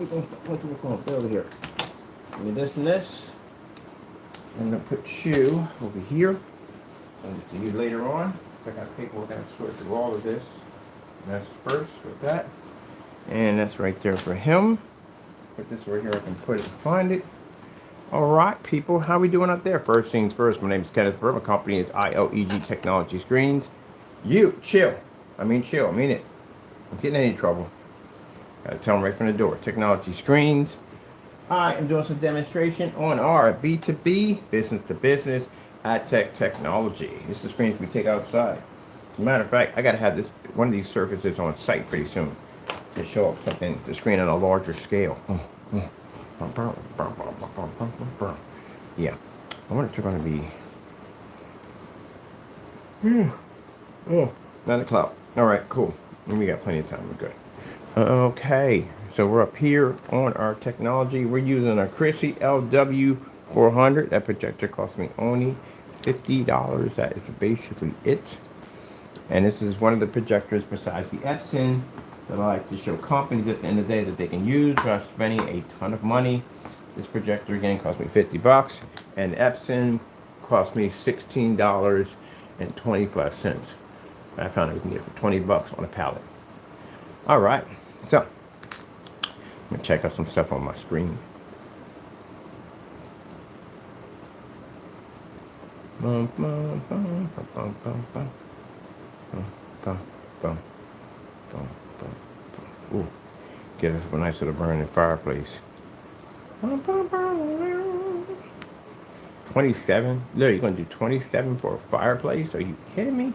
What do we call it over here? Give me this and this. I'm gonna put you over here. Send it to you later on. So I got paperwork. I got to sort through all of this. And that's first with that. And that's right there for him. Put this right here. I can put it and find it. All right, people. How we doing out there? First things first. My name is Kenneth Burr. My company is ILEG Technology Screens. You chill. I mean chill. I mean it. Don't get in any trouble. Gotta tell them right from the door. Technology Screens. I am doing some demonstration on our B2B, business to business, ADTECH technology. This is the screens we take outside. As a matter of fact, I got to have this one of these surfaces on site pretty soon to show up something, the screen on a larger scale. Yeah, I wonder if they're going to be 9 o'clock. All right, cool. We got plenty of time. We're good. Okay, so we're up here on our technology. We're using a Chrissy LW400. That projector cost me only $50. That is basically it. And this is one of the projectors besides the Epson that I like to show companies at the end of the day that they can use without spending a ton of money. This projector again cost me 50 bucks, and Epson cost me $16.25. I found we can get it for 20 bucks on a pallet. All right, so I'm gonna check out some stuff on my screen. Ooh, get us a nice little burning fireplace. 27? Literally, you're gonna do 27 for a fireplace? Are you kidding me?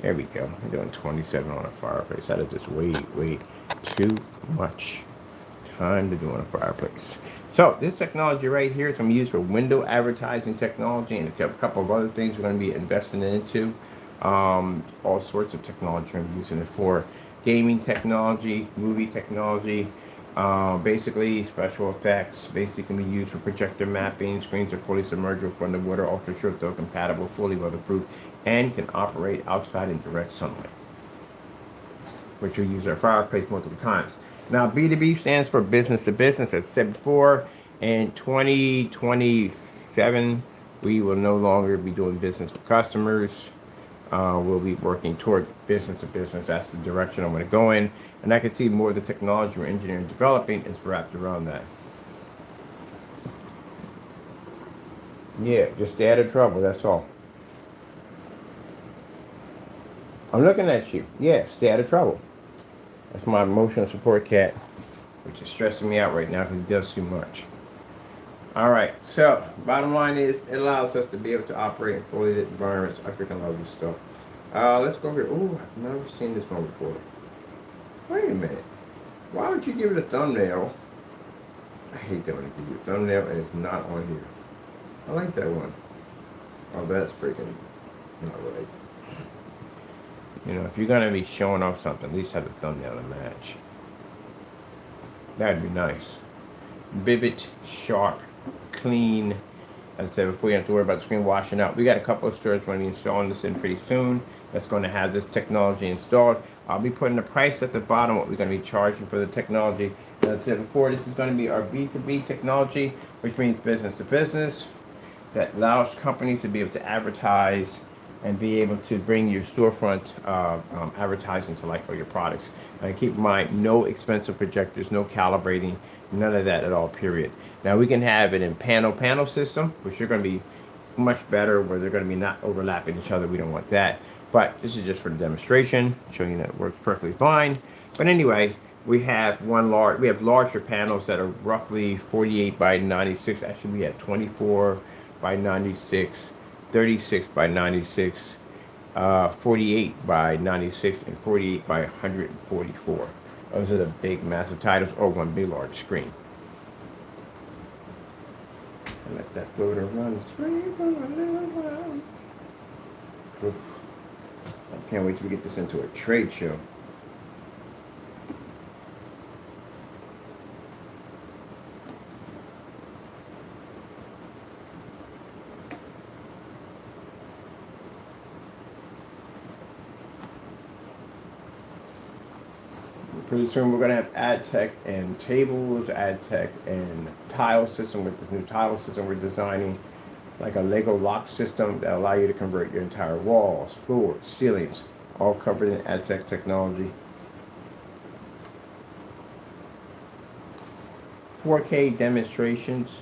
There we go. We're doing 27 on a fireplace. That is just way too much time to do on a fireplace. So this technology right here is going to be used for window advertising technology and a couple of other things we're going to be investing into. All sorts of technology I'm using it for. Gaming technology, movie technology, basically special effects. Basically can be used for projector mapping. Screens are fully submergible from the water, ultra short though compatible, fully weatherproof, and can operate outside in direct sunlight, which will use our fireplace multiple times. Now, B2B stands for business to business, as I said before. In 2027, we will no longer be doing business with customers. We'll be working toward business to business. That's the direction I'm going to go in. And I can see more of the technology we're engineering and developing is wrapped around that. Yeah, just stay out of trouble, that's all. I'm looking at you. Yeah, stay out of trouble. That's my emotional support cat, which is stressing me out right now because he does too much. All right, so bottom line is it allows us to be able to operate in fully lit environments. I freaking love this stuff. Let's go here. Oh, I've never seen this one before. Wait a minute. Why would you give it a thumbnail? I hate that when they give you a thumbnail and it's not on here. I like that one. Oh, that's freaking not right. You know, if you're going to be showing off something, at least have the thumbnail to match. That'd be nice. Vivid, sharp, clean. As I said before, you don't have to worry about the screen washing out. We got a couple of stores going to be installing this in pretty soon. That's going to have this technology installed. I'll be putting the price at the bottom, what we're going to be charging for the technology. As I said before, this is going to be our B2B technology, which means business to business. That allows companies to be able to advertise and be able to bring your storefront advertising to life for your products. And keep in mind, no expensive projectors, no calibrating, none of that at all, period. Now we can have it in panel system, which are going to be much better, where they're going to be not overlapping each other. We don't want that. But this is just for the demonstration, showing you that it works perfectly fine. But anyway, we have larger panels that are roughly 48 by 96. Actually, we have 24 by 96. 36 by 96, 48 by 96, and 48 by 144. Those are the big, massive titles, or one big, large screen. And let that float around the screen for a little while. I can't wait till we get this into a trade show. Pretty soon we're going to have ADTECH and tables, ADTECH and tile system with this new tile system we're designing, like a Lego lock system that allow you to convert your entire walls, floors, ceilings, all covered in ADTECH technology. 4K demonstrations.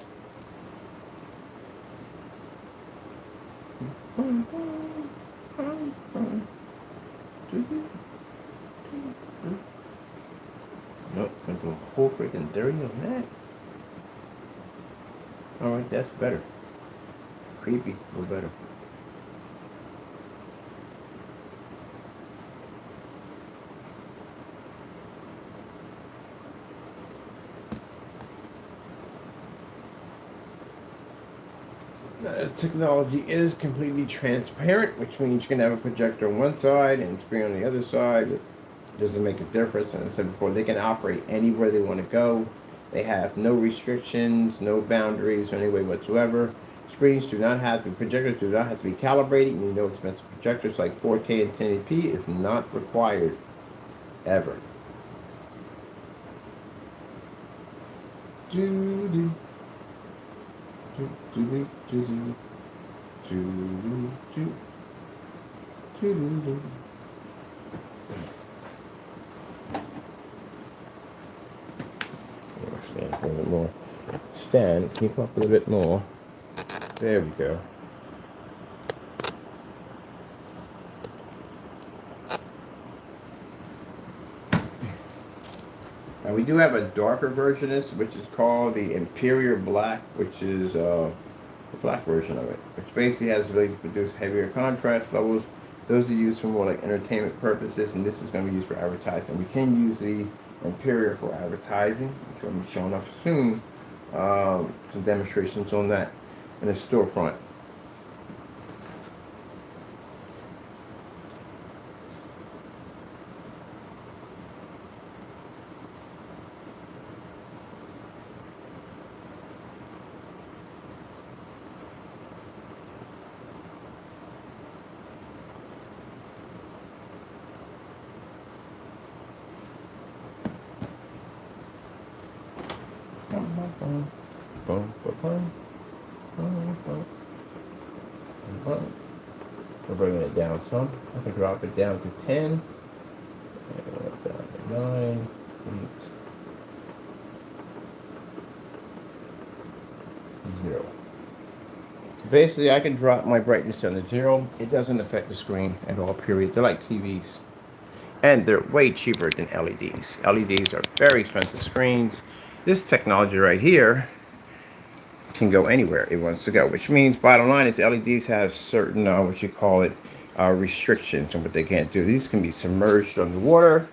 Nope, I'm doing a whole freaking 30 on that. Alright, that's better. Creepy, a little better. The technology is completely transparent, which means you can have a projector on one side and screen on the other side. It doesn't make a difference. And I said before, they can operate anywhere they want to go. They have no restrictions, no boundaries, or any way whatsoever. Screens do not have to, projectors do not have to be calibrated. You need no expensive projectors like 4K and 1080p is not required, ever. Doo-doo. Stand a little bit more. Stand, keep up a little bit more. There we go. Now we do have a darker version of this, which is called the Imperial Black, which is the black version of it, which basically has the ability to produce heavier contrast levels. Those are used for more like entertainment purposes, and this is going to be used for advertising. We can use the Imperial for advertising, which will be showing up soon. Some demonstrations on that in the storefront. We're bringing it down some. I can drop it down to 10. And down to 9. 8. 0. Basically, I can drop my brightness down to 0. It doesn't affect the screen at all, period. They're like TVs. And they're way cheaper than LEDs. LEDs are very expensive screens. This technology right here can go anywhere it wants to go, which means bottom line is LEDs have certain restrictions on what they can't do. These can be submerged underwater.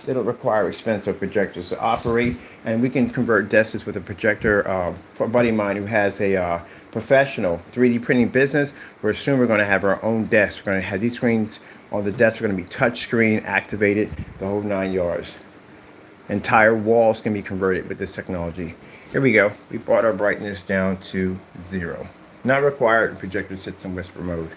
They don't require expensive projectors to operate, and we can convert desks with a projector. For a buddy of mine who has a professional 3D printing business, we're going to have our own desk. We're going to have these screens on the desk. Are going to be touch screen activated, the whole 9 yards. Entire walls can be converted with this technology. Here we go. We brought our brightness down to 0. Not required. Projector sits in whisper mode.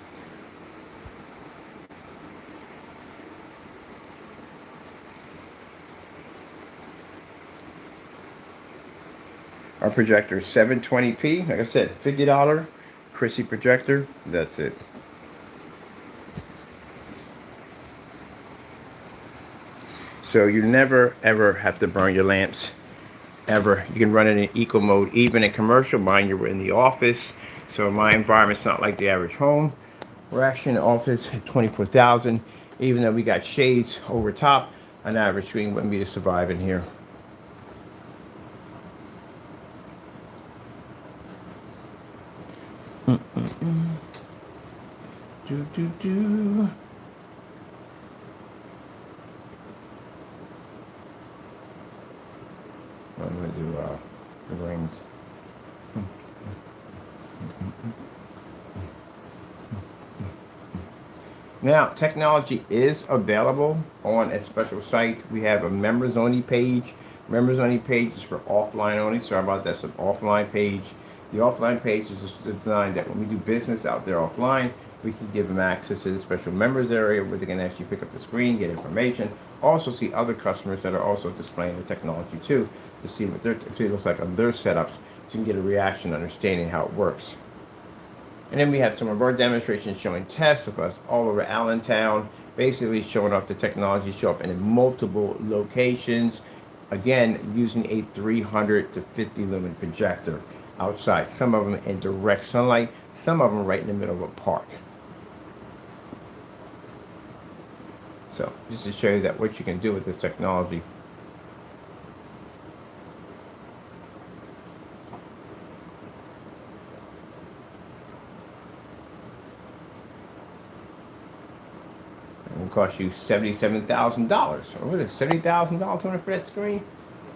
Our projector is 720p. Like I said, $50 Chrissy projector. That's it. So you never ever have to burn your lamps. Ever. You can run it in eco mode, even in commercial. Mind you, we're in the office, so my environment's not like the average home. We're actually in the office at 24,000. Even though we got shades over top, an average screen wouldn't be to survive in here. Do. I'm going to do the rings. Now, technology is available on a special site. We have a members only page. Members only page is for offline only. Sorry about that. It's an offline page. The offline page is designed that when we do business out there offline, we can give them access to the special members area where they can actually pick up the screen, get information, also see other customers that are also displaying the technology too, to see what it looks like on their setups, so you can get a reaction, understanding how it works. And then we have some of our demonstrations showing tests of us all over Allentown, basically showing off the technology, show up in multiple locations. Again, using a 300 to 50 lumen projector outside. Some of them in direct sunlight, some of them right in the middle of a park. So just to show you that what you can do with this technology. It will cost you $77,000. Or what is it, $70,000 for that screen?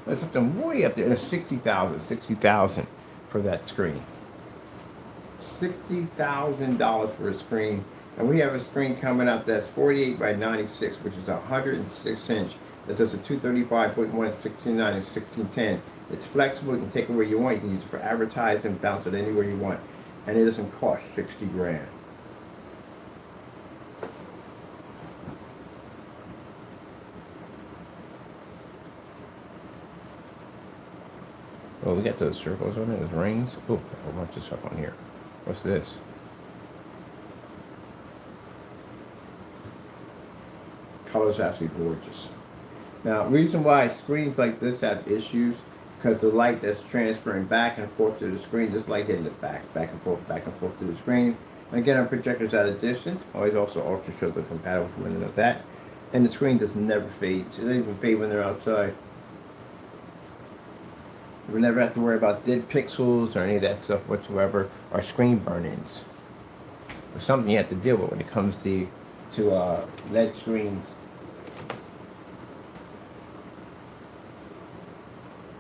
There's something way up there. There's $60,000 for that screen. $60,000 for a screen. And we have a screen coming out that's 48 by 96, which is 106 inch. That does a 235.1, 16:9, and 16:10. It's flexible. You can take it where you want. You can use it for advertising, bounce it anywhere you want. And it doesn't cost 60 grand. Oh, we got those circles on it, those rings. Oh, a whole bunch of stuff on here. What's this? Color's absolutely gorgeous. Now, reason why screens like this have issues, because the light that's transferring back and forth to the screen, just like hitting it back and forth to the screen. And again, our projector's at a distance, always also ultra shielded compatible for window of that. And the screen does never fade. It doesn't even fade when they're outside. We never have to worry about dead pixels or any of that stuff whatsoever, or screen burn-ins. It's something you have to deal with when it comes to LED screens.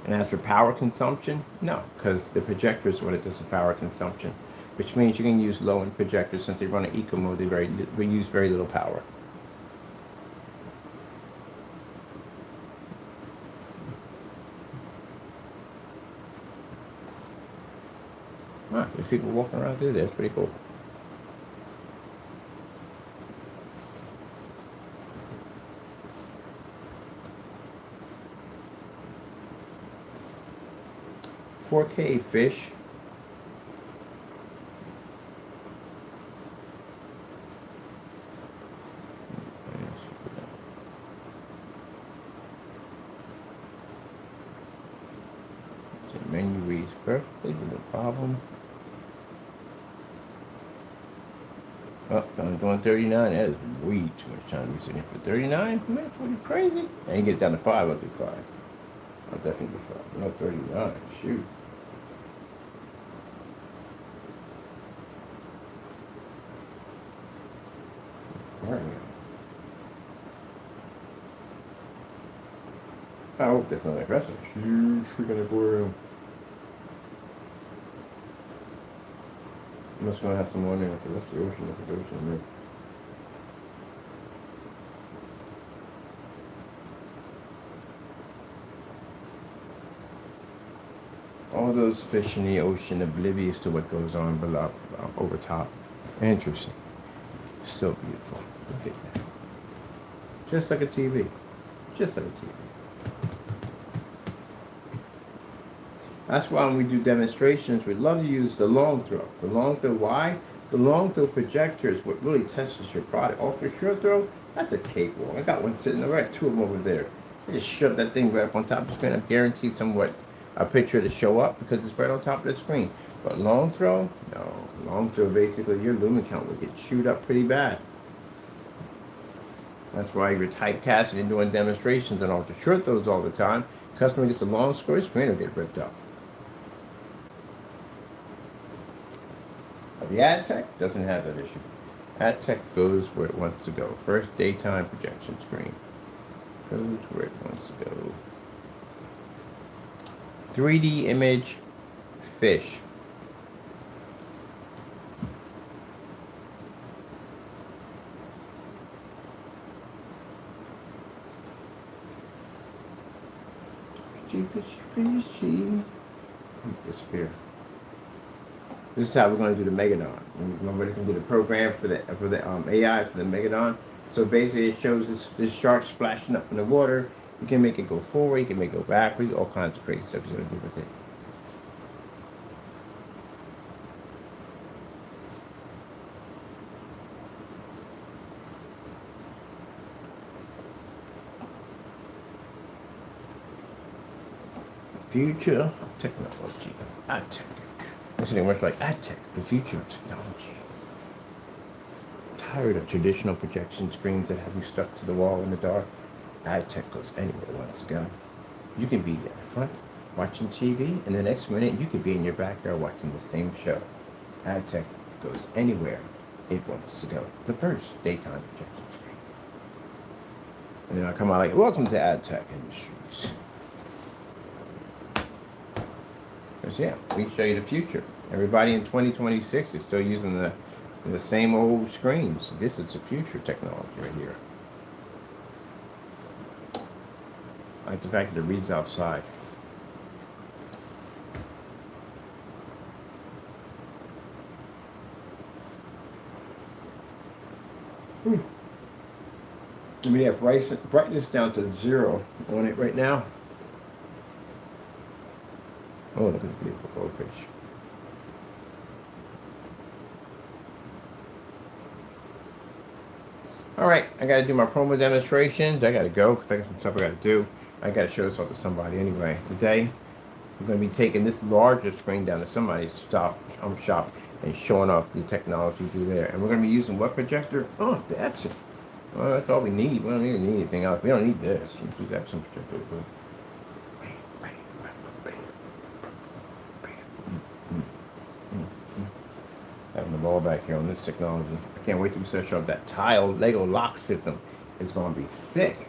And as for power consumption, no, because the projector is what it does for power consumption, which means you can use low-end projectors. Since they run in eco mode, they use very little power. Huh, there's people walking around through there. It's pretty cool. $4K fish. The menu reads perfectly, no problem. Oh, I'm doing 39. That is way too much time to be sitting for 39. Man, what are you crazy? I can get it down to 5. I'll do 5. I'll definitely do 5. No 39. Shoot. Where are we? I hope that's not aggressive. Huge freaking aquarium. I'm just gonna have some more in there. That's the ocean. Look at the ocean in there. All those fish in the ocean, oblivious to what goes on below, over top. Interesting. So beautiful. Look at that. Just like a TV. Just like a TV. That's why when we do demonstrations, we love to use the long throw. The long throw, why? The long throw projector is what really tests your product. Ultra short throw, that's a cakewalk. I got one sitting there, right, 2 of them over there. I just shove that thing right up on top of the screen. I guarantee somewhat a picture to show up because it's right on top of the screen. But long throw, no. Long throw, basically, your lumen count will get chewed up pretty bad. That's why you're typecasting and doing demonstrations on ultra short throws all the time. Customer gets a long square screen, will get ripped up. The ADTECH doesn't have that issue. ADTECH goes where it wants to go. First daytime projection screen. Goes where it wants to go. 3D image fish. Fishy, fishy, fishy. Disappear. This is how we're going to do the Megadon. Remember, they can do the program for the AI for the Megadon. So basically, it shows this shark splashing up in the water. You can make it go forward. You can make it go backwards. All kinds of crazy stuff you're going to do with it. Future of technology. ADTECH. This is much like ADTECH, the future of technology. Tired of traditional projection screens that have you stuck to the wall in the dark? ADTECH goes anywhere it wants to go. You can be at the front watching TV, and the next minute you could be in your backyard watching the same show. ADTECH goes anywhere it wants to go. The first daytime projection screen. And then I'll come out like, welcome to ADTECH Industries. Because yeah, we show you the future. Everybody in 2026 is still using the same old screens. This is the future technology right here. I like the fact that it reads outside. And we have brightness down to 0 on it right now. Oh, look at the beautiful goldfish. All right, I got to do my promo demonstrations. I got to go because I got some stuff I got to do. I got to show this off to somebody anyway. Today, I'm going to be taking this larger screen down to somebody's shop and showing off the technology through there. And we're going to be using what projector? Oh, that's it. Well, that's all we need. We don't even need anything else. We don't need this. We do have some projector. Having the ball back here on this technology. I can't wait to show up that tile Lego lock system. It's going to be sick.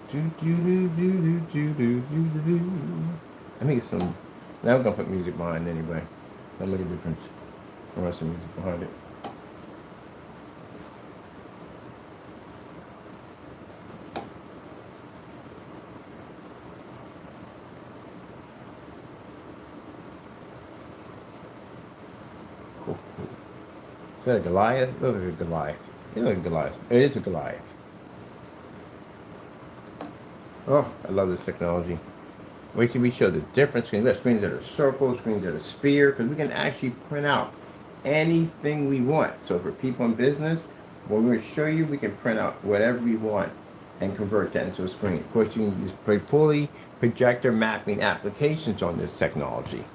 I think it's some. Now I'm gonna put music behind anyway. That'll make a difference. I want some music behind it. Cool. Is that a Goliath? It looks like a Goliath. It looks like a Goliath. It is a Goliath. Oh, I love this technology. Wait till we show the different screens. We have screens that are circle, screens that are sphere, because we can actually print out anything we want. So for people in business, when we're going to show you, we can print out whatever we want and convert that into a screen. Of course, you can use fully projector mapping applications on this technology.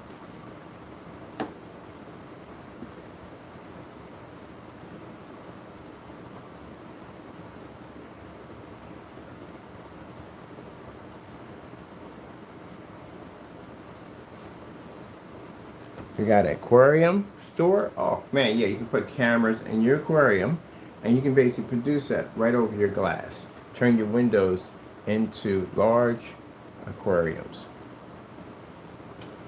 You got an aquarium store. Oh man, yeah, you can put cameras in your aquarium and you can basically produce that right over your glass. Turn your windows into large aquariums.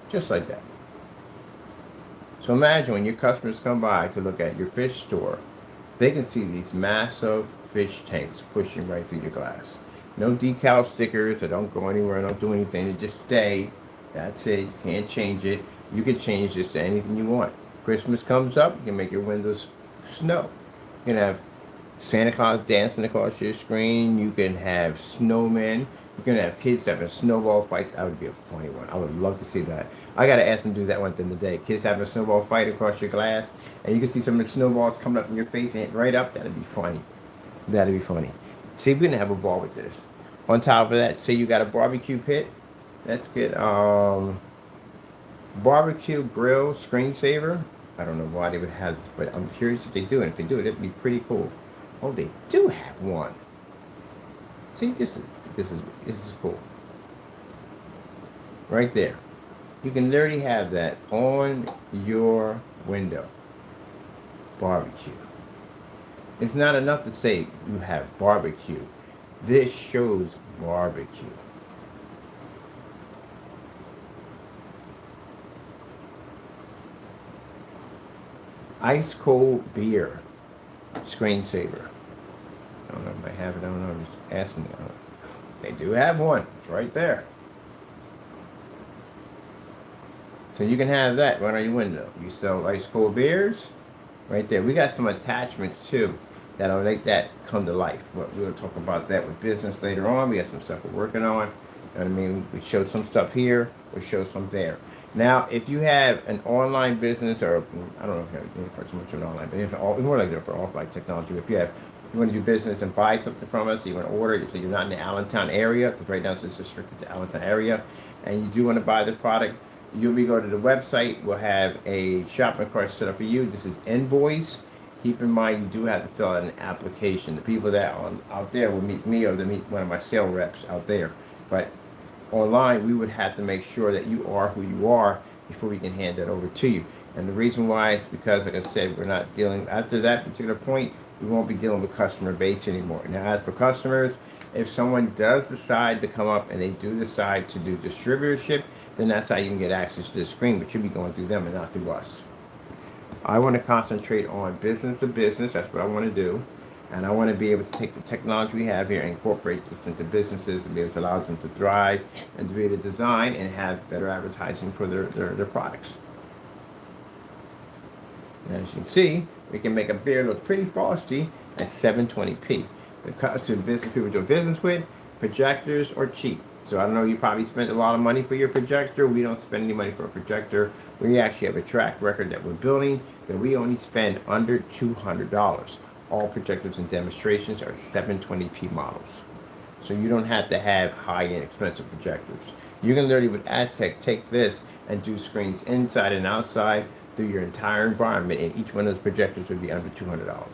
Just like that. So imagine when your customers come by to look at your fish store, they can see these massive fish tanks pushing right through your glass. No decal stickers that don't go anywhere, don't do anything, they just stay. That's it, you can't change it. You can change this to anything you want. Christmas comes up, you can make your windows snow. You can have Santa Claus dancing across your screen. You can have snowmen. You can have kids having snowball fights. That would be a funny one. I would love to see that. I got to ask them to do that one thing today. Kids having a snowball fight across your glass, and you can see some of the snowballs coming up in your face and hitting right up. That'd be funny. That'd be funny. See, we're going to have a ball with this. On top of that, say you got a barbecue pit. That's good. Barbecue grill screensaver. I don't know why they would have this, but I'm curious if they do. And if they do it, it'd be pretty cool. Oh, they do have one. See, this is cool. Right there. You can literally have that on your window. Barbecue. It's not enough to say you have barbecue. This shows barbecue. Ice cold beer. Screensaver. I don't know if I have it. I don't know. I'm just asking. They do have one. It's right there. So you can have that right on your window. You sell ice cold beers, right there. We got some attachments too that'll make that come to life. But we'll talk about that with business later on. We got some stuff we're working on. You know what I mean? We show some stuff here. We show some there. Now, if you have an online business, or I don't know if you're for too much of an online, but if all, more like for offline technology. If you want to do business and buy something from us, you want to order it, so you're not in the Allentown area, because right now it's just restricted to Allentown area, and you do want to buy the product, you'll be going to the website. We'll have a shopping cart set up for you. This is invoice. Keep in mind, you do have to fill out an application. The people that are out there will meet me, or they meet one of my sales reps out there. But online, we would have to make sure that you are who you are before we can hand that over to you. And the reason why is because, like I said, we're not dealing, after that particular point, we won't be dealing with customer base anymore. Now, as for customers, if someone does decide to come up and they do decide to do distributorship, then that's how you can get access to the screen, but you'll be going through them and not through us. I want to concentrate on business to business. That's what I want to do. And I want to be able to take the technology we have here and incorporate this into businesses and be able to allow them to thrive and to be able to design and have better advertising for their products. And as you can see, we can make a beer look pretty frosty at 720p. To the business people doing business with, projectors are cheap. So I don't know, you probably spent a lot of money for your projector. We don't spend any money for a projector. We actually have a track record that we're building that we only spend under $200. All projectors and demonstrations are 720p models. So you don't have to have high-end expensive projectors. You can literally with ADTECH take this and do screens inside and outside through your entire environment, and each one of those projectors would be under $200.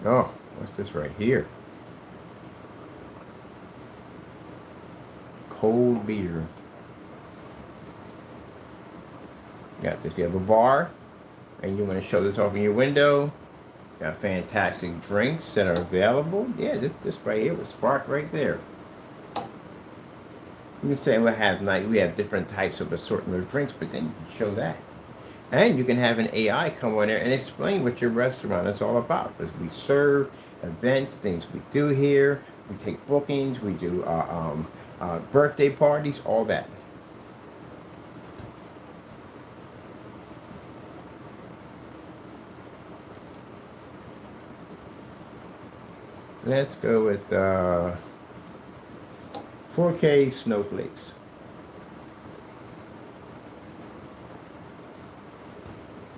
Oh, what's this right here? Cold beer. Got this. If you have a bar and you want to show this off in your window, got fantastic drinks that are available. Yeah, this right here was spark right there. You can say we have different types of assortment of drinks, but then you can show that. And you can have an AI come on there and explain what your restaurant is all about. Because we serve events, things we do here. We take bookings. We do birthday parties, all that. Let's go with 4K snowflakes.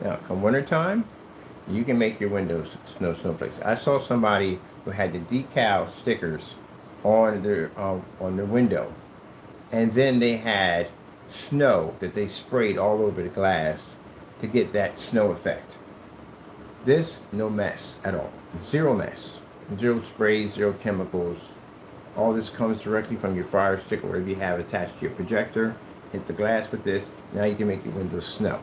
Now, come wintertime, you can make your windows snowflakes. I saw somebody who had the decal stickers on their window, and then they had snow that they sprayed all over the glass to get that snow effect. This, no mess at all. Zero mess. Zero sprays, zero chemicals. All this comes directly from your fire stick or whatever you have attached to your projector. Hit the glass with this. Now you can make your windows snow.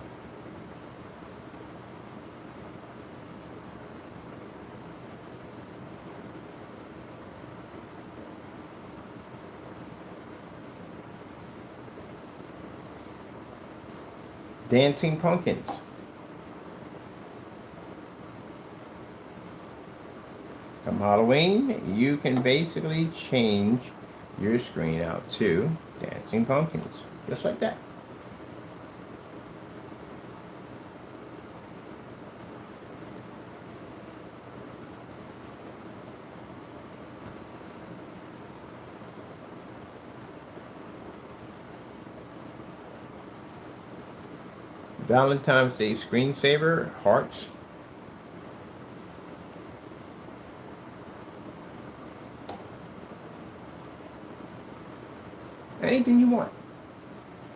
Dancing pumpkins. Come Halloween, you can basically change your screen out to dancing pumpkins, just like that. Valentine's Day screensaver, hearts. Anything you want.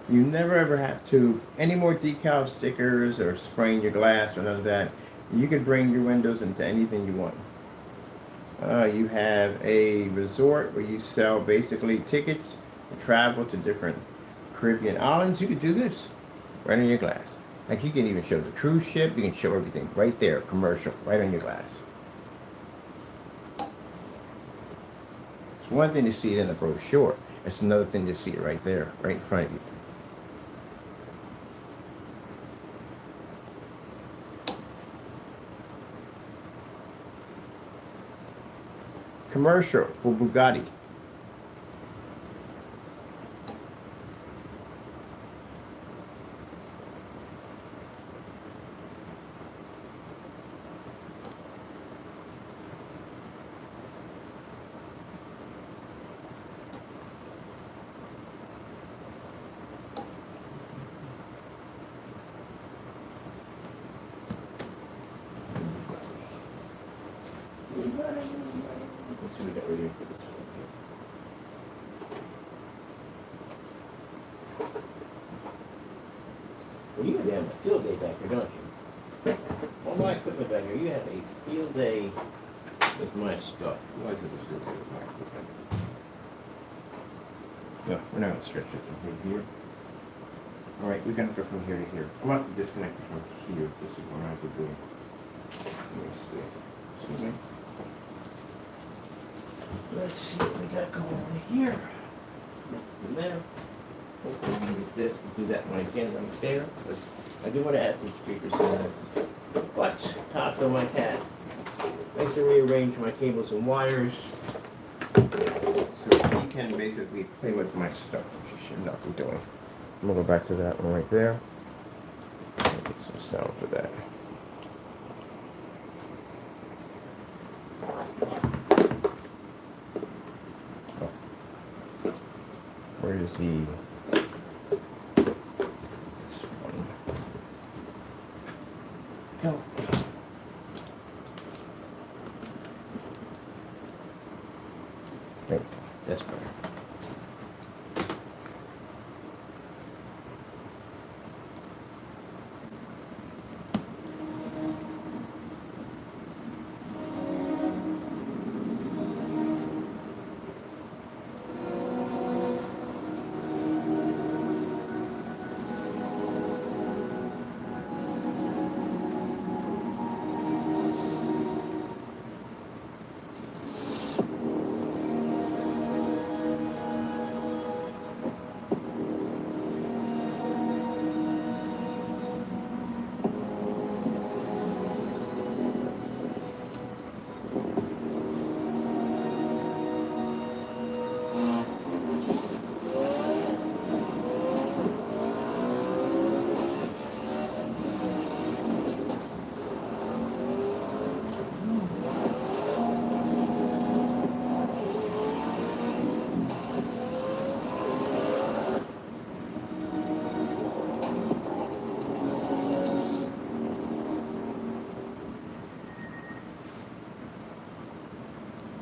You never ever have to, any more decal stickers or spraying your glass or none of that. You can bring your windows into anything you want. You have a resort where you sell basically tickets to travel to different Caribbean islands. You could do this right on your glass. Like you can even show the cruise ship. You can show everything right there, commercial, right on your glass. It's one thing to see it in a brochure. It's another thing to see it right there, right in front of you. Commercial for Bugatti. Let's see what we got ready for this one here. Well, you have a field day back here, don't you? All my equipment back here, you have a field day with my stuff. Why is this a field day with my equipment? No, we're not going to stretch it from here. All right, we're going to go from here to here. I'm going to have to disconnect it from here. This is what I have to do. Let me see. Excuse me. Let's see what we got going on here. From there. Hopefully we can get this and do that when I can right there. Because I do want to add some speakers to this. But, top of my hat. Makes me rearrange my cables and wires. So we can basically play with my stuff, which you should not be doing. I'm going to go back to that one right there. Get some sound for that. Where is the this one? Go. There we go. That's better.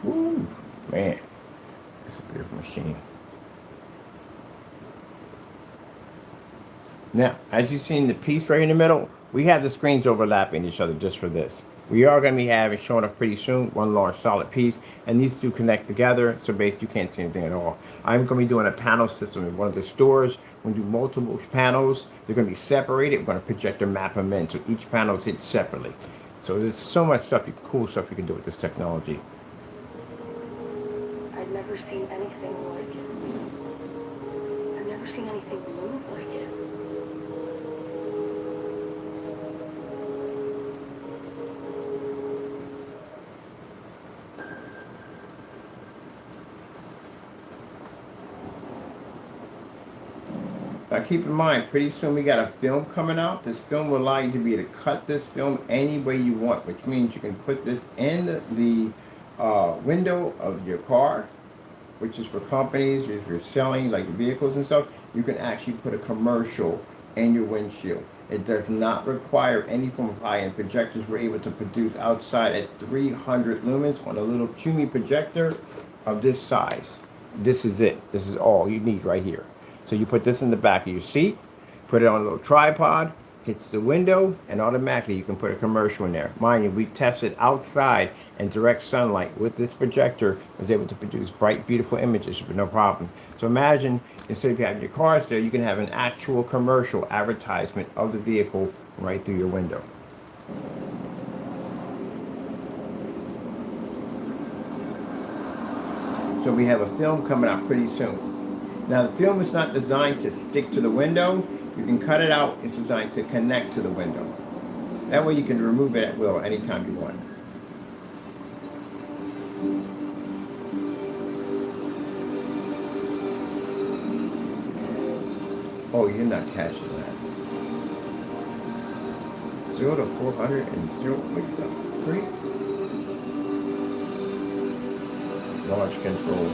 Woo, man, it's a beautiful machine. Now, as you see in the piece right in the middle, we have the screens overlapping each other just for this. We are going to be having showing up pretty soon one large solid piece, and these two connect together, so basically you can't see anything at all. I'm going to be doing a panel system in one of the stores. We're going to do multiple panels. They're going to be separated. We're going to projector map them in, so each panel is hit separately. So there's so much stuff, cool stuff you can do with this technology. I've never seen anything like it. I've never seen anything move like it. Now keep in mind, pretty soon we got a film coming out. This film will allow you to be able to cut this film any way you want, which means you can put this in the window of your car, which is for companies. If you're selling like vehicles and stuff, you can actually put a commercial in your windshield. It does not require any form of high-end projectors. We're able to produce outside at 300 lumens on a little CUNY projector of this size. This is it. This is all you need right here. So you put this in the back of your seat, put it on a little tripod, hits the window, and automatically you can put a commercial in there. Mind you, we tested outside in direct sunlight with this projector, was able to produce bright, beautiful images with no problem. So imagine, instead of having your cars there, you can have an actual commercial advertisement of the vehicle right through your window. So we have a film coming out pretty soon. Now the film is not designed to stick to the window. You can cut it out. It's designed to connect to the window. That way you can remove it at will anytime you want. Oh, you're not catching that. 0 to 400 and 0. What the freak? Launch control.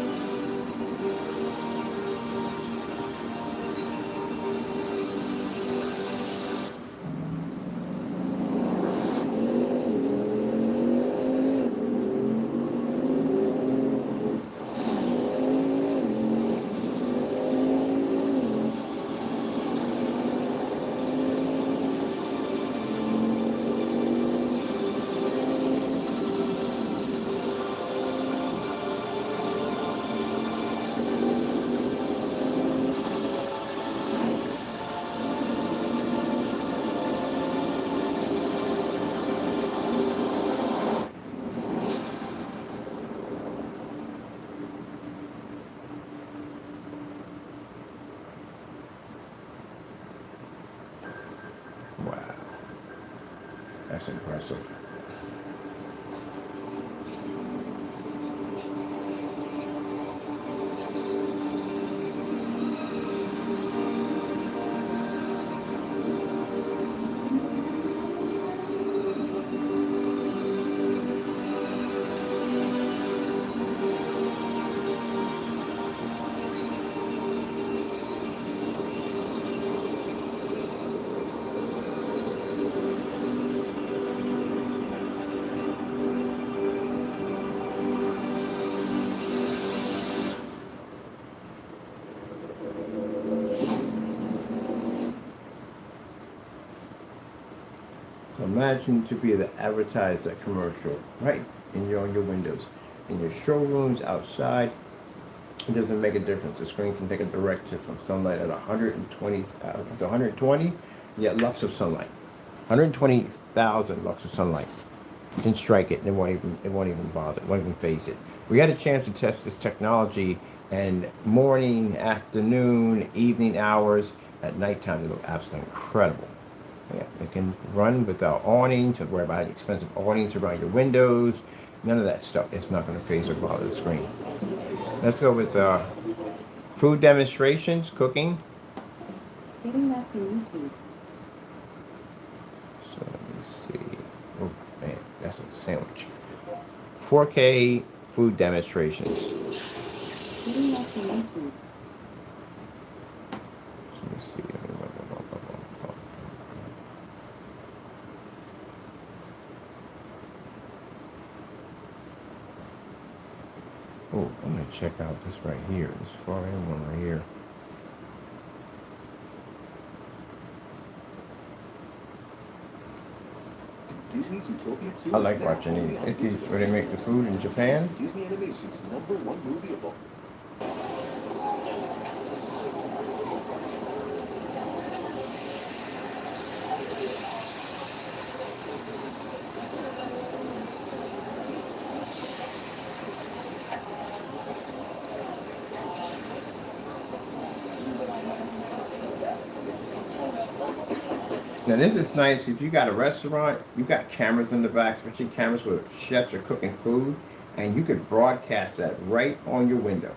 Wow, that's impressive. Imagine to be able to advertise that commercial right on your windows, in your showrooms, outside. It doesn't make a difference. The screen can take a directive from sunlight at 120 to 120, yet lux of sunlight. 120,000 lux of sunlight can strike it. It won't even bother. It won't even phase it. We had a chance to test this technology in morning, afternoon, evening hours. At nighttime, it looked absolutely incredible. Yeah, it can run without awnings, to worry about expensive awnings around your windows. None of that stuff. It's not going to phase or bother the screen. Let's go with food demonstrations, cooking. Getting back to YouTube. So let me see. Oh man, that's a sandwich. 4K food demonstrations. Getting back to YouTube. Let me see. Oh, I'm gonna check out this right here. This far end one right here. I like watching these. It's where they make the food in Japan. Disney Animation's #1 movie of all. Now this is nice. If you got a restaurant, you got cameras in the back, especially cameras where chefs are cooking food, and you could broadcast that right on your window.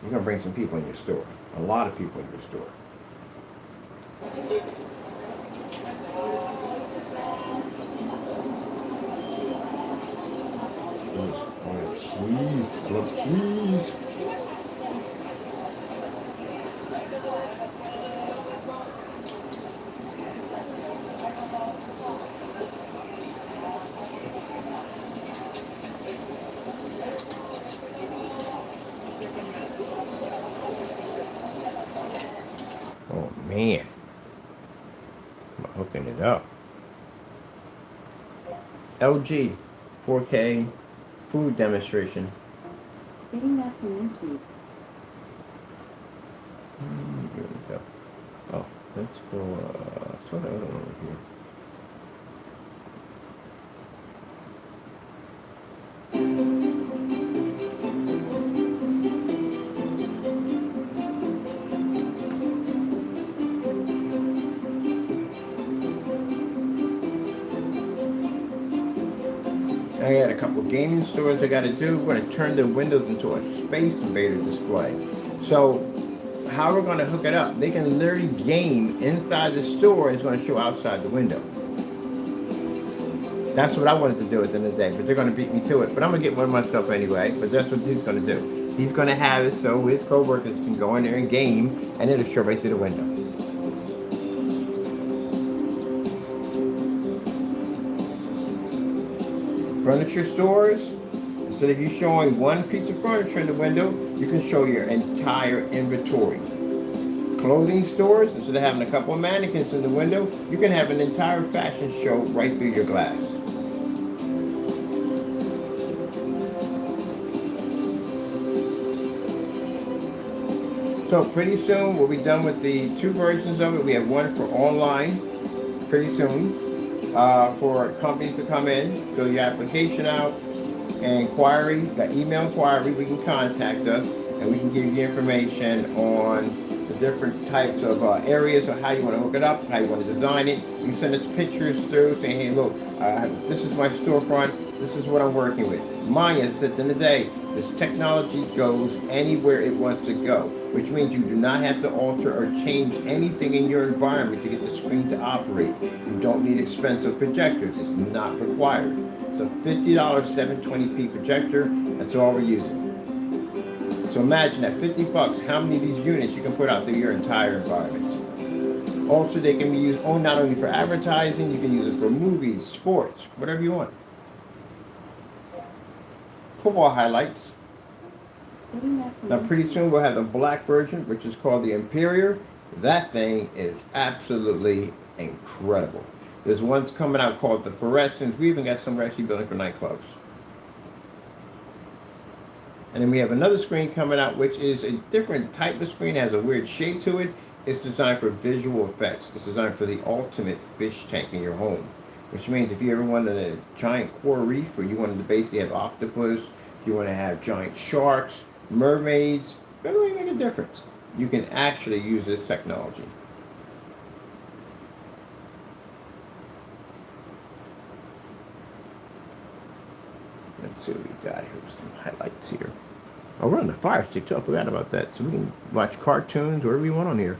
You're gonna bring some people in your store. A lot of people in your store. Oh, cheese, love cheese. Oh man. hooking it up. LG 4K food demonstration. Getting that from YouTube. Here we go. Oh, let's go. Sort of over here. I got a couple gaming stores I got to do. We're going to turn the windows into a Space Invader display. So how we're going to hook it up, they can literally game inside the store and it's going to show outside the window. That's what I wanted to do at the end of the day, but they're going to beat me to it. But I'm going to get one myself anyway, but that's what he's going to do. He's going to have it so his co-workers can go in there and game, and it'll show right through the window. Furniture stores, instead of you showing one piece of furniture in the window, you can show your entire inventory. Clothing stores, instead of having a couple of mannequins in the window, you can have an entire fashion show right through your glass. So pretty soon we'll be done with the two versions of it. We have one for online pretty soon. For companies to come in, fill your application out, and inquiry, that email inquiry, we can contact us and we can give you the information on the different types of areas of how you want to hook it up, how you want to design it. You send us pictures through saying, hey, look, this is my storefront, this is what I'm working with. Mine is, at the end of the day, this technology goes anywhere it wants to go, which means you do not have to alter or change anything in your environment to get the screen to operate. You don't need expensive projectors. It's not required. It's a $50 720p projector. That's all we're using. So imagine at 50 bucks, how many of these units you can put out through your entire environment. Also, they can be used not only for advertising, you can use it for movies, sports, whatever you want. Football highlights. Now pretty soon we'll have the black version, which is called the Imperial. That thing is absolutely incredible. There's one's coming out called the Fluorescence. We even got some we're actually building for nightclubs. And then we have another screen coming out, which is a different type of screen, has a weird shape to it. It's designed for visual effects. It's designed for the ultimate fish tank in your home. Which means if you ever wanted a giant coral reef, or you wanted to basically have octopus, if you want to have giant sharks, mermaids, it doesn't really make a difference. You can actually use this technology. Let's see what we got here. Some highlights here. Oh, we're on the Fire Stick too. I forgot about that. So we can watch cartoons, whatever you want on here.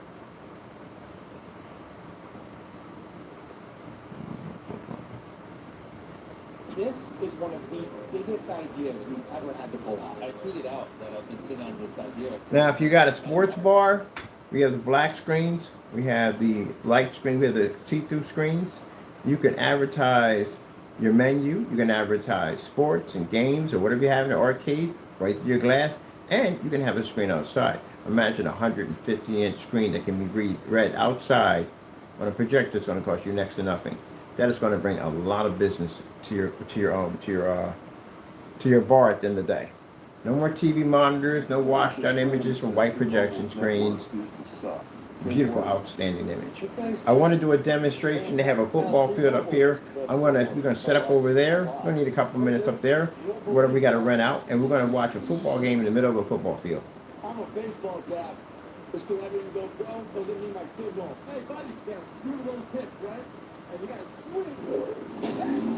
This is one of the biggest ideas we've ever had to pull off. I tweeted out that I've been sitting on this idea. Now, if you got a sports bar, we have the black screens, we have the light screen, we have the see-through screens. You can advertise your menu, you can advertise sports and games or whatever you have in the arcade right through your glass, and you can have a screen outside. Imagine a 150-inch screen that can be read outside on a projector. It's going to cost you next to nothing. That is going to bring a lot of business to your bar at the end of the day. No more TV monitors, no washed out images from white projection screens. Beautiful, outstanding image. I want to do a demonstration. They have a football field up here. We're gonna set up over there. We're gonna need a couple minutes up there. Whatever we got to rent out, and we're gonna watch a football game in the middle of a football field. I'm a baseball guy. Just because everything go pro doesn't mean my kid won't. Hey, buddy, you gotta screw those hips, right? And you gotta swing.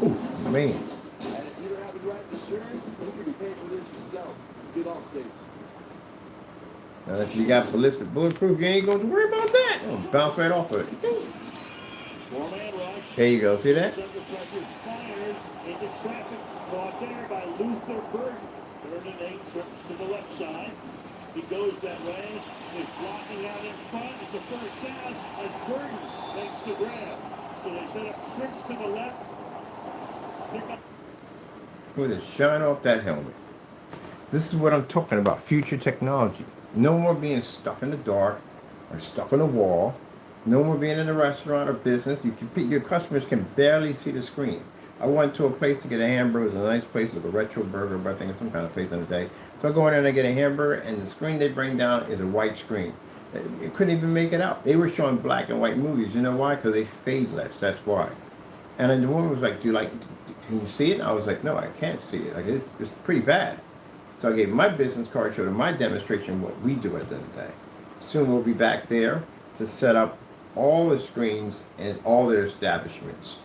Ooh, man. And if you don't have the right insurance, you can be paying for this yourself. It's good Allstate. Now, if you got ballistic bulletproof, you ain't gonna worry about that. It'll bounce right off of it. There you go. See that? Into traffic caught there by Luther Burton. 38 trips to the left side. He goes that way. Is blocking out in front. It's a first down as Burton makes the grab. So they set up trips to the left. Pick up. With it shine off that helmet. This is what I'm talking about. Future technology. No more being stuck in the dark or stuck on a wall No more being in a restaurant or business. Your customers can barely see the screen. I went to a place to get a hamburger. It was a nice place with a retro burger, but I think it's some kind of place on the day. So I go in there and I get a hamburger, and the screen they bring down is a white screen. You couldn't even make it out. They were showing black and white movies. You know why? Because they fade less. That's why. And then the woman was like, can you see it? I was like, no, I can't see it. Like, it's pretty bad. So I gave my business card, showed them my demonstration, what we do at the end of the day. Soon we'll be back there to set up all the screens in all their establishments.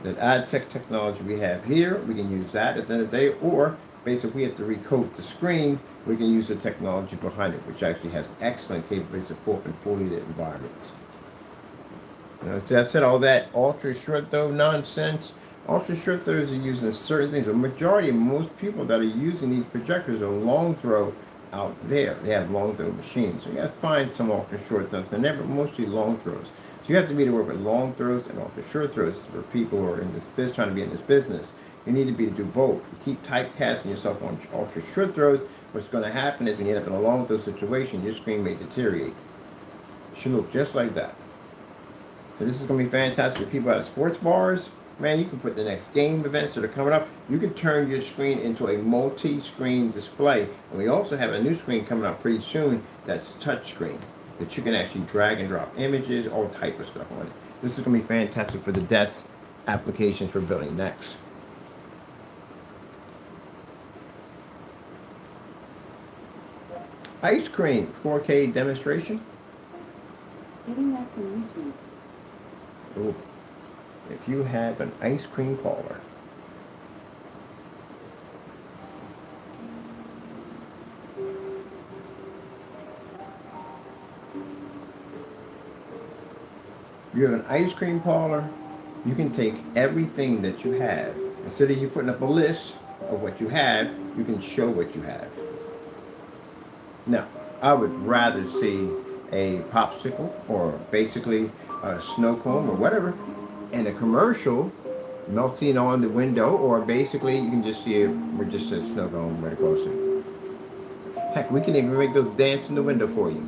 The ADTECH technology we have here, we can use that at the end of the day, or basically we have to recoat the screen, we can use the technology behind it, which actually has excellent capabilities to pull up in fully lit environments. So I said all that ultra short throw nonsense. Ultra short throws are using certain things. The majority of most people that are using these projectors are long throw out there. They have long throw machines. So you guys find some ultra short throws. They're never mostly long throws. So you have to be to work with long throws and ultra short throws for people who are in this business, trying to be in this business. You need to be to do both. You keep typecasting yourself on ultra short throws. What's going to happen is when you end up in a long throw situation, your screen may deteriorate. It should look just like that. So this is going to be fantastic for people at sports bars. Man, you can put the next game events that are coming up. You can turn your screen into a multi-screen display. And we also have a new screen coming out pretty soon that's touch screen, that you can actually drag and drop images, all type of stuff on it. This is going to be fantastic for the desk applications for building next. Ice cream 4K demonstration. Getting that from YouTube. Ooh. If you have an ice cream parlor, you have an ice cream parlor, you can take everything that you have. Instead of you putting up a list of what you have, you can show what you have. Now, I would rather see a popsicle or basically a snow cone or whatever in a commercial melting on the window, or basically you can just see it, we're just a snow cone right across it. Heck, we can even make those dance in the window for you.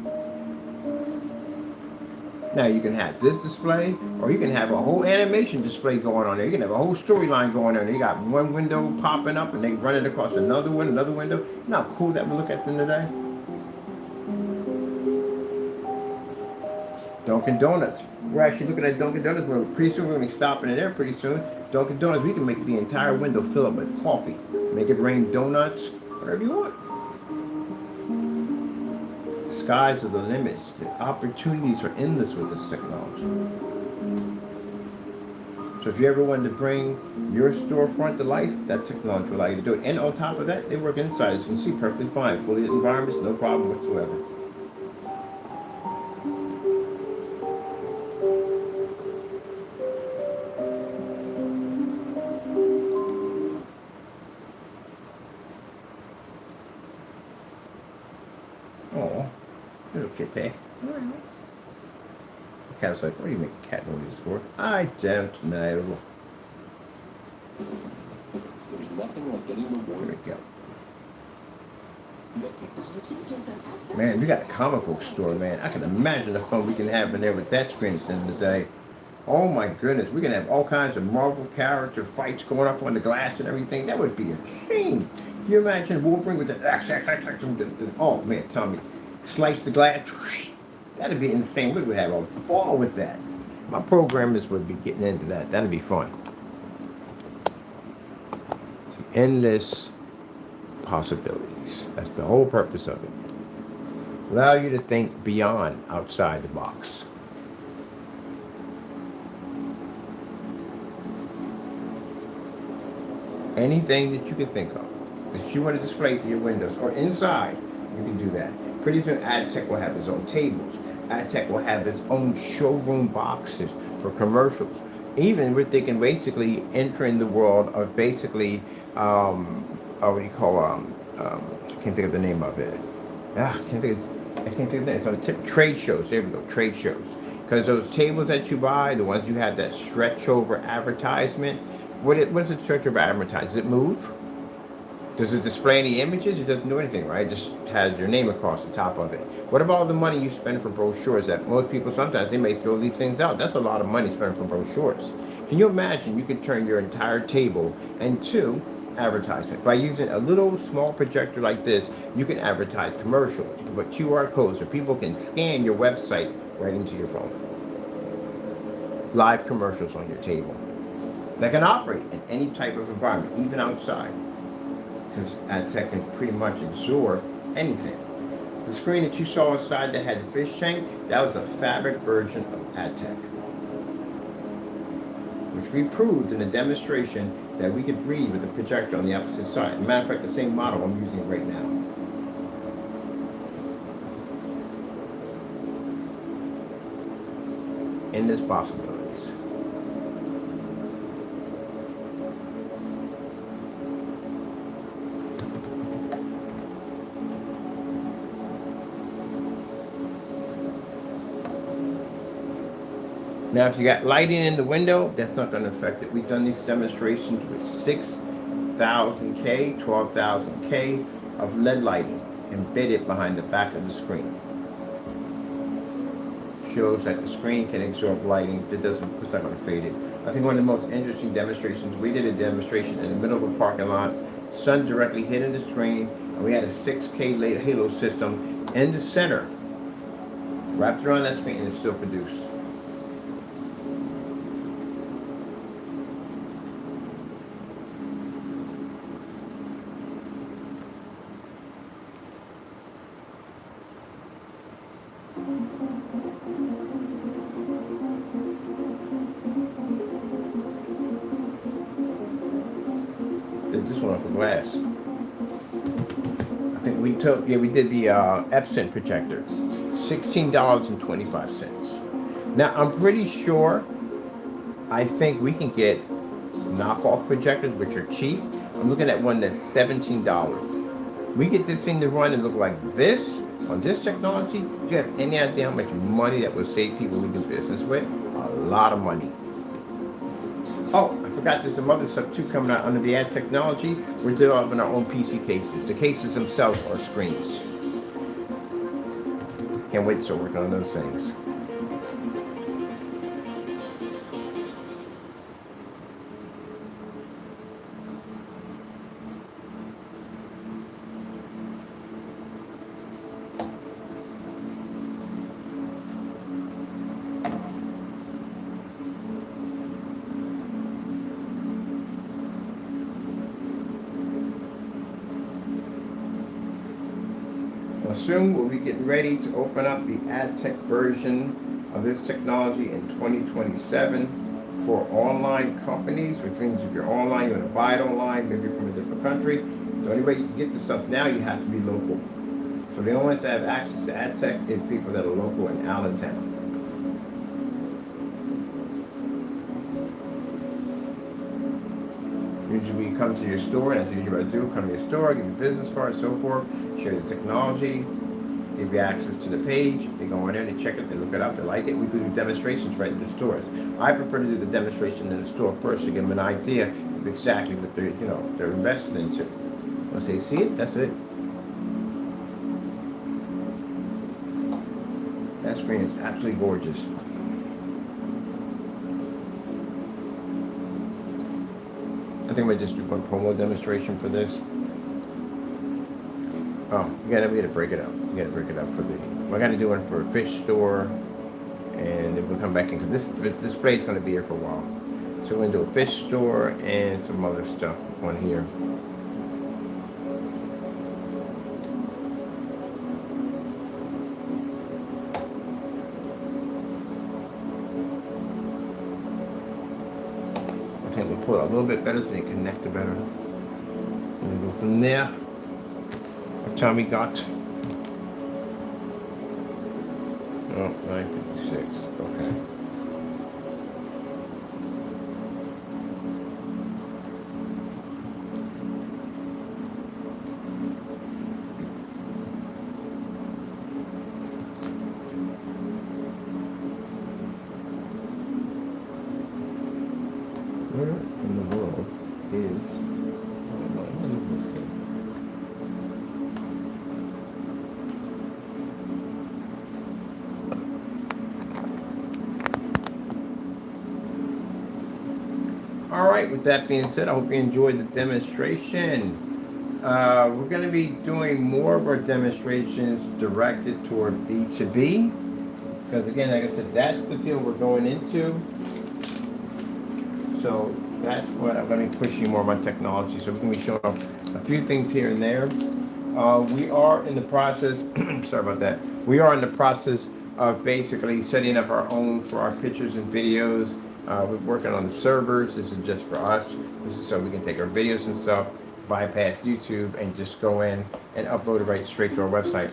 Now you can have this display, or you can have a whole animation display going on there. You can have a whole storyline going on there. You got one window popping up and they run it across another window. You know how cool that would look at the end of the day? Dunkin' Donuts. We're actually looking at Dunkin' Donuts. Pretty soon we're going to be stopping in there pretty soon. Dunkin' Donuts, we can make the entire window fill up with coffee. Make it rain donuts, whatever you want. The skies are the limits. The opportunities are endless with this technology. So if you ever wanted to bring your storefront to life, that technology will allow you to do it. And on top of that, they work inside. As you can see, perfectly fine. Fully lit environments, no problem whatsoever. Oh, little kitty. The cat's like, what do you make cat noises for? I don't know. There's nothing like getting the Here word. we go. This technology gives us access. Man, we got a comic book store, man. I can imagine the fun we can have in there with that screen at the end of the day. Oh my goodness, we can have all kinds of Marvel character fights going up on the glass and everything. That would be insane. Can you imagine Wolverine with the oh man, Tommy, slice the glass. That'd be insane. We would have a ball with that. My programmers would be getting into that. That'd be fun. Some endless possibilities. That's the whole purpose of it. Allow you to think beyond outside the box. Anything that you can think of that you want to display to your windows or inside, you can do that. Pretty soon ADTECH will have its own tables. ADTECH will have its own showroom boxes for commercials. Even we're thinking basically entering the world of basically what do you call I can't think of the name of it. I can't think of the name. It's on the tip. Trade shows. There we go. Trade shows. Because those tables that you buy, the ones you have that stretch over advertisement, what is it stretch over advertisement? Does it move? Does it display any images? It doesn't do anything, right? It just has your name across the top of it. What about all the money you spend for brochures that most people sometimes they may throw these things out? That's a lot of money spent for brochures. Can you imagine you could turn your entire table into advertisement? By using a little small projector like this, you can advertise commercials. You can put QR codes so people can scan your website right into your phone. Live commercials on your table that can operate in any type of environment, even outside. Because ADTECH can pretty much absorb anything. The screen that you saw outside that had the fish tank, that was a fabric version of ADTECH, which we proved in a demonstration that we could read with the projector on the opposite side. As a matter of fact, the same model I'm using right now. Endless possibilities. Now, if you got lighting in the window, that's not going to affect it. We've done these demonstrations with 6,000K, 12,000K of LED lighting embedded behind the back of the screen. Shows that the screen can absorb lighting. It's not going to fade it. I think one of the most interesting demonstrations, we did a demonstration in the middle of a parking lot, sun directly hitting the screen, and we had a 6K halo system in the center, wrapped around that screen, and it still produced. This one off the glass. I think we did the Epson projector, $16.25. Now I'm pretty sure, I think we can get knockoff projectors which are cheap. I'm looking at one that's $17. We get this thing to run and look like this on this technology. Do you have any idea how much money that would save people we do business with? A lot of money. Oh, I forgot there's some other stuff too coming out under the ADTECH technology. We're developing our own PC cases. The cases themselves are screens. Can't wait to start working on those things. Soon we'll be getting ready to open up the ADTECH version of this technology in 2027 for online companies, which means if you're online, you want to buy it online, maybe from a different country. The only way you can get this stuff now, you have to be local. So the only ones that have access to ADTECH is people that are local in Allentown. Usually we come to your store, and that's usually what I do, come to your store, give you a business card, so forth, share the technology, give you access to the page. They go in there, they check it, they look it up, they like it. We do demonstrations right in the stores. I prefer to do the demonstration in the store first to give them an idea of exactly what they're invested into. Once they see it, that's it. That screen is absolutely gorgeous. I think we just do one promo demonstration for this. Oh, we gotta break it up. We gotta break it up for we're gonna do one for a fish store, and then we'll come back in because this display is gonna be here for a while. So we're gonna do a fish store and some other stuff on here. I think we'll pull it a little bit better so they connect it better. And we'll go from there. What time we got? Oh, 9:56. Okay. Where in the world is All right, with that being said, I hope you enjoyed the demonstration. We're going to be doing more of our demonstrations directed toward B2B. Because again, like I said, that's the field we're going into. So that's what I'm going to be pushing more of my technology. So we're going to be showing off a few things here and there. We are in the process, sorry about that. We are in the process of basically setting up our own for our pictures and videos. We're working on the servers. This is just for us. This is so we can take our videos and stuff, bypass YouTube, and just go in and upload it right straight to our website.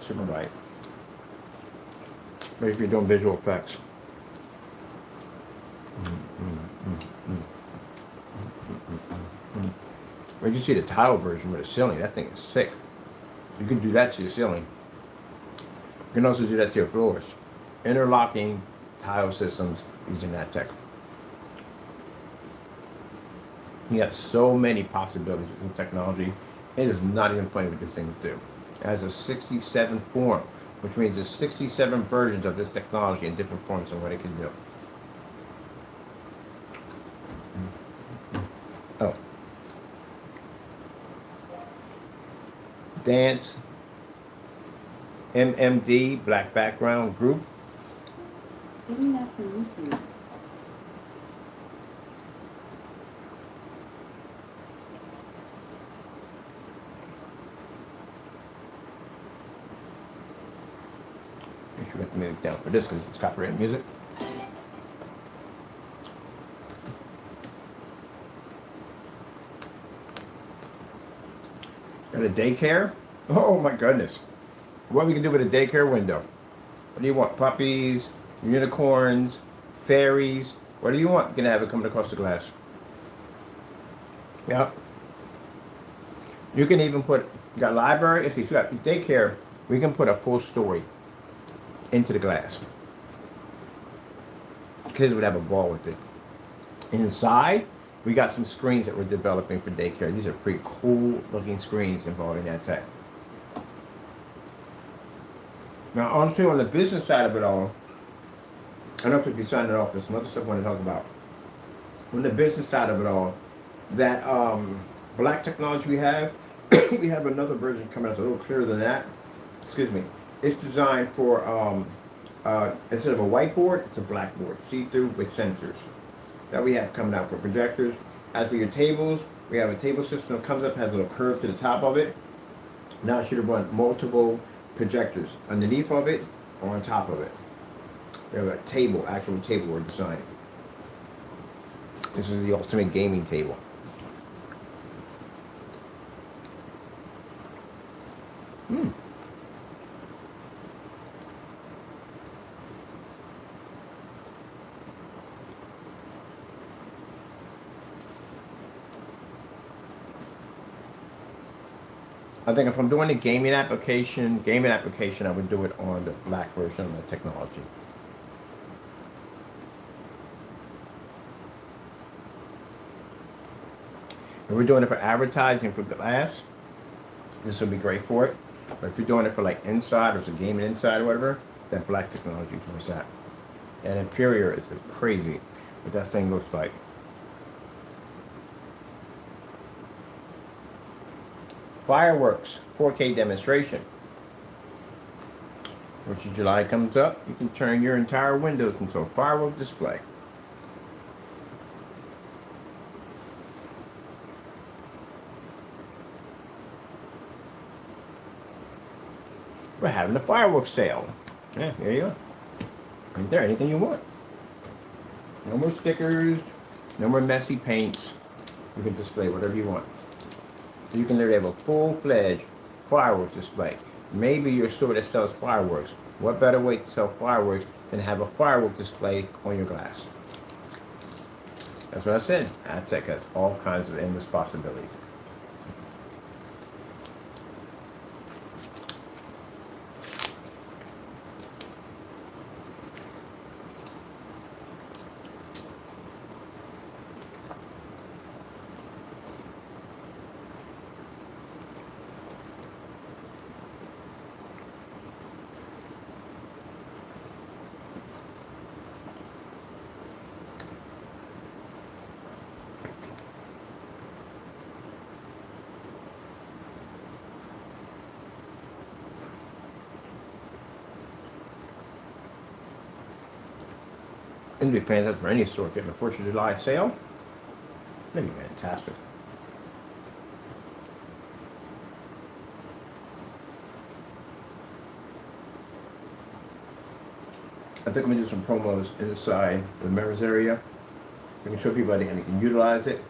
Super light. Maybe if you're doing visual effects. Or you see the tile version with the ceiling. That thing is sick. You can do that to your ceiling. You can also do that to your floors. Interlocking tile systems using ADTECH. You got so many possibilities with technology. It is not even funny what this thing will do. It has a 67 form, which means there's 67 versions of this technology in different forms of what it can do. Oh. Dance, MMD, black background group. Getting that from YouTube. Make sure we get the music down for this because it's copyrighted music. Got a daycare? Oh my goodness. What we can do with a daycare window? What do you want? Puppies, unicorns, fairies? What do you want? You can have it coming across the glass. Yep. You can even put, you got library, okay, so you got daycare, we can put a full story into the glass. Kids would have a ball with it. Inside, we got some screens that we're developing for daycare. These are pretty cool looking screens involving ADTECH. Now, onto on the business side of it all, I know people be signing off, there's some other stuff I want to talk about. On the business side of it all, that black technology we have, we have another version coming out, a little clearer than that. Excuse me. It's designed for, instead of a whiteboard, it's a blackboard, see-through with sensors. That we have coming out for projectors. As for your tables, we have a table system that comes up, has a little curve to the top of it. Now it should have run multiple projectors underneath of it or on top of it. We have a table, actual table we're designing. This is the ultimate gaming table. I think if I'm doing a gaming application, I would do it on the black version of the technology. If we're doing it for advertising for glass, this would be great for it. But if you're doing it for like inside or some gaming inside or whatever, that black technology is what's that. And Imperial is crazy what that thing looks like. Fireworks 4K demonstration. 4th of July comes up, you can turn your entire windows into a firework display. We're having a fireworks sale. Yeah, here you go. Right there, anything you want. No more stickers, no more messy paints. You can display whatever you want. You can literally have a full-fledged fireworks display. Maybe your store that sells fireworks. What better way to sell fireworks than have a firework display on your glass? That's what I said. ADTECH has all kinds of endless possibilities. It'd be fantastic for any store getting a 4th of July sale. That'd be fantastic. I think I'm gonna do some promos inside the members area. We can show people how they can utilize it.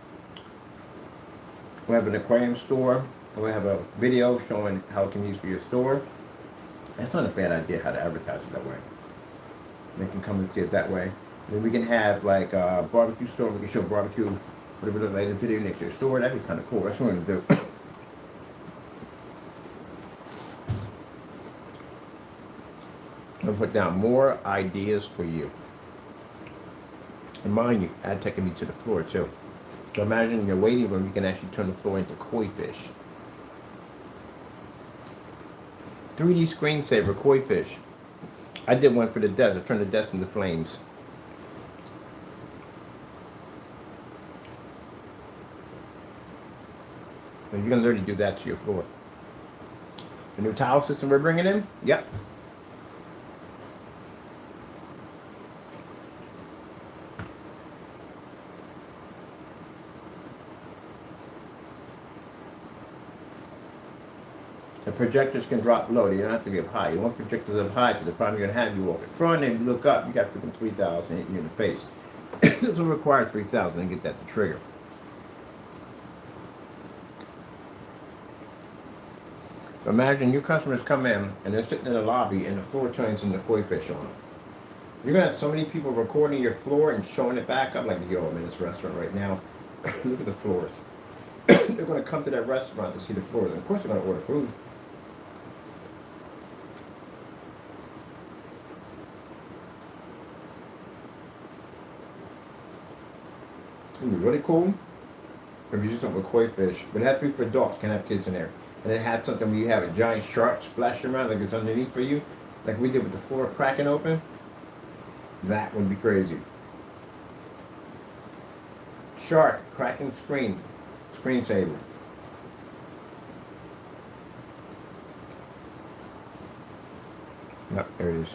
We have an aquarium store, and we have a video showing how it can be used for your store. That's not a bad idea how to advertise it that way. They can come and see it that way. Then we can have like a barbecue store. We can show barbecue, whatever it looks like, the video next to your store. That'd be kind of cool. That's what we're gonna do. I'm gonna put down more ideas for you. And mind you, ADTECH can be to the floor too. So imagine in your waiting room, you can actually turn the floor into koi fish. 3D screensaver, koi fish. I did one for the desk. I turned the desk into flames. So you're gonna literally do that to your floor. The new tile system we're bringing in? Yep. The projectors can drop low. They don't have to be up high. You want projectors up high because the problem you're going to have, you walk in front and you look up, you got freaking 3,000 hitting you in the face. This will require 3,000 to get that to trigger. Imagine your customers come in and they're sitting in the lobby and the floor turns into koi fish on them. You're going to have so many people recording your floor and showing it back up like, yo, I'm in this restaurant right now. Look at the floors. They're going to come to that restaurant to see the floors. And of course they're going to order food. It'd be really cool if you do something with koi fish, but it has to be for adults. Can't have kids in there. And then have something where you have a giant shark splashing around like it's underneath for you, like we did with the floor cracking open. That would be crazy. Shark cracking screensaver. Yep, there it is.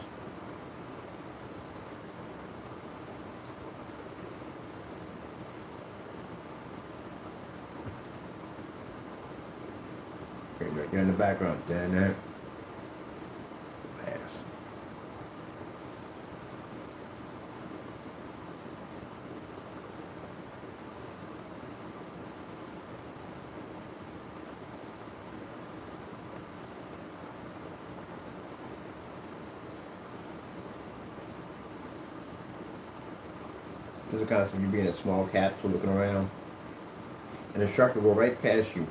You're in the background. Then there. Pass. This is the kind of stuff you be in a small capsule looking around, and the shark will go right past you.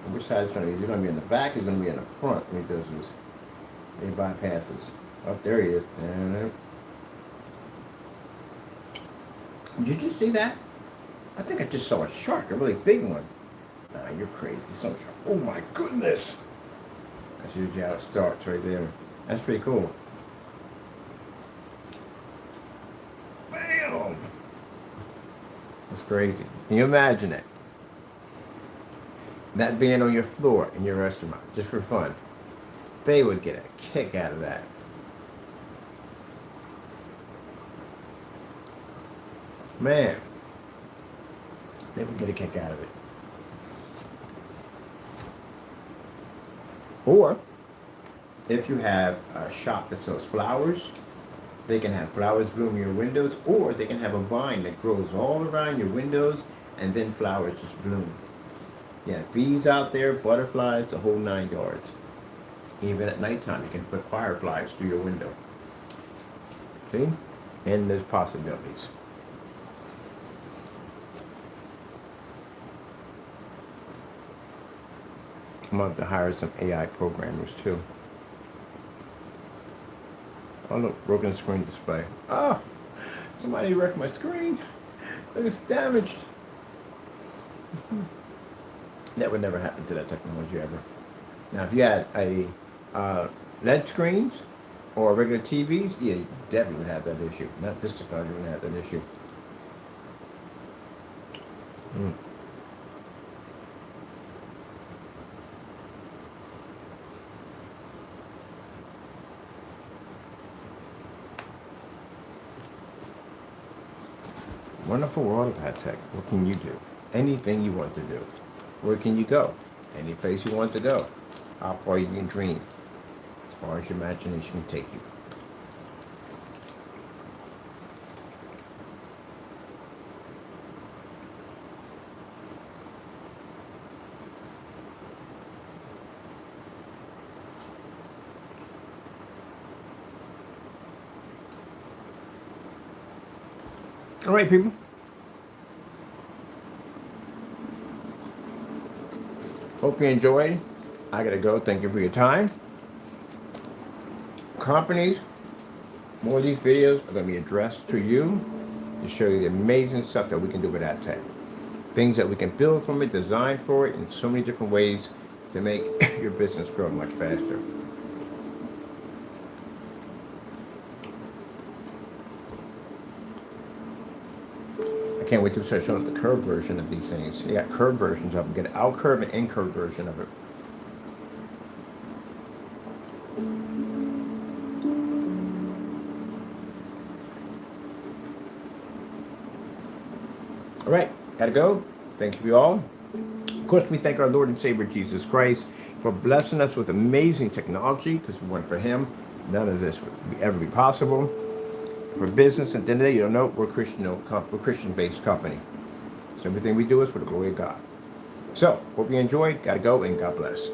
Which side is going to be? Is it going to be in the back or is it going to be in the front when he does this? He bypasses. Oh, there he is. Did you see that? I think I just saw a shark, a really big one. Nah, you're crazy. Some shark. Oh my goodness! That's usually how it starts right there. That's pretty cool. Bam! That's crazy. Can you imagine it? That being on your floor in your restaurant, just for fun. They would get a kick out of that. Man, they would get a kick out of it. Or, if you have a shop that sells flowers, they can have flowers bloom in your windows, or they can have a vine that grows all around your windows and then flowers just bloom. Yeah, bees out there, butterflies, the whole 9 yards. Even at nighttime, you can put fireflies through your window. See? And there's possibilities. I'm going to hire some AI programmers too. Oh look, broken screen display. Oh, somebody wrecked my screen. Look, it's damaged. That would never happen to that technology ever. Now, if you had a LED screens or regular TVs, yeah, you definitely would have that issue. Not this technology would have that issue. Wonderful world of ADTECH. What can you do? Anything you want to do. Where can you go? Any place you want to go. How far you can dream. As far as your imagination can take you. All right, people. Hope you enjoyed. I gotta go. Thank you for your time. Companies, more of these videos are gonna be addressed to you to show you the amazing stuff that we can do with ADTECH. Things that we can build from it, design for it, in so many different ways to make your business grow much faster. I can't wait to start showing the curved version of these things. You got curved versions of them. Get an out curve and in curved version of it. All right, gotta go. Thank you all. Of course, we thank our Lord and Savior Jesus Christ for blessing us with amazing technology, because if it weren't for him, none of this would ever be possible. For business, at the end of the day, you don't know, we're Christian-based company. So everything we do is for the glory of God. So, hope you enjoyed. Gotta go, and God bless.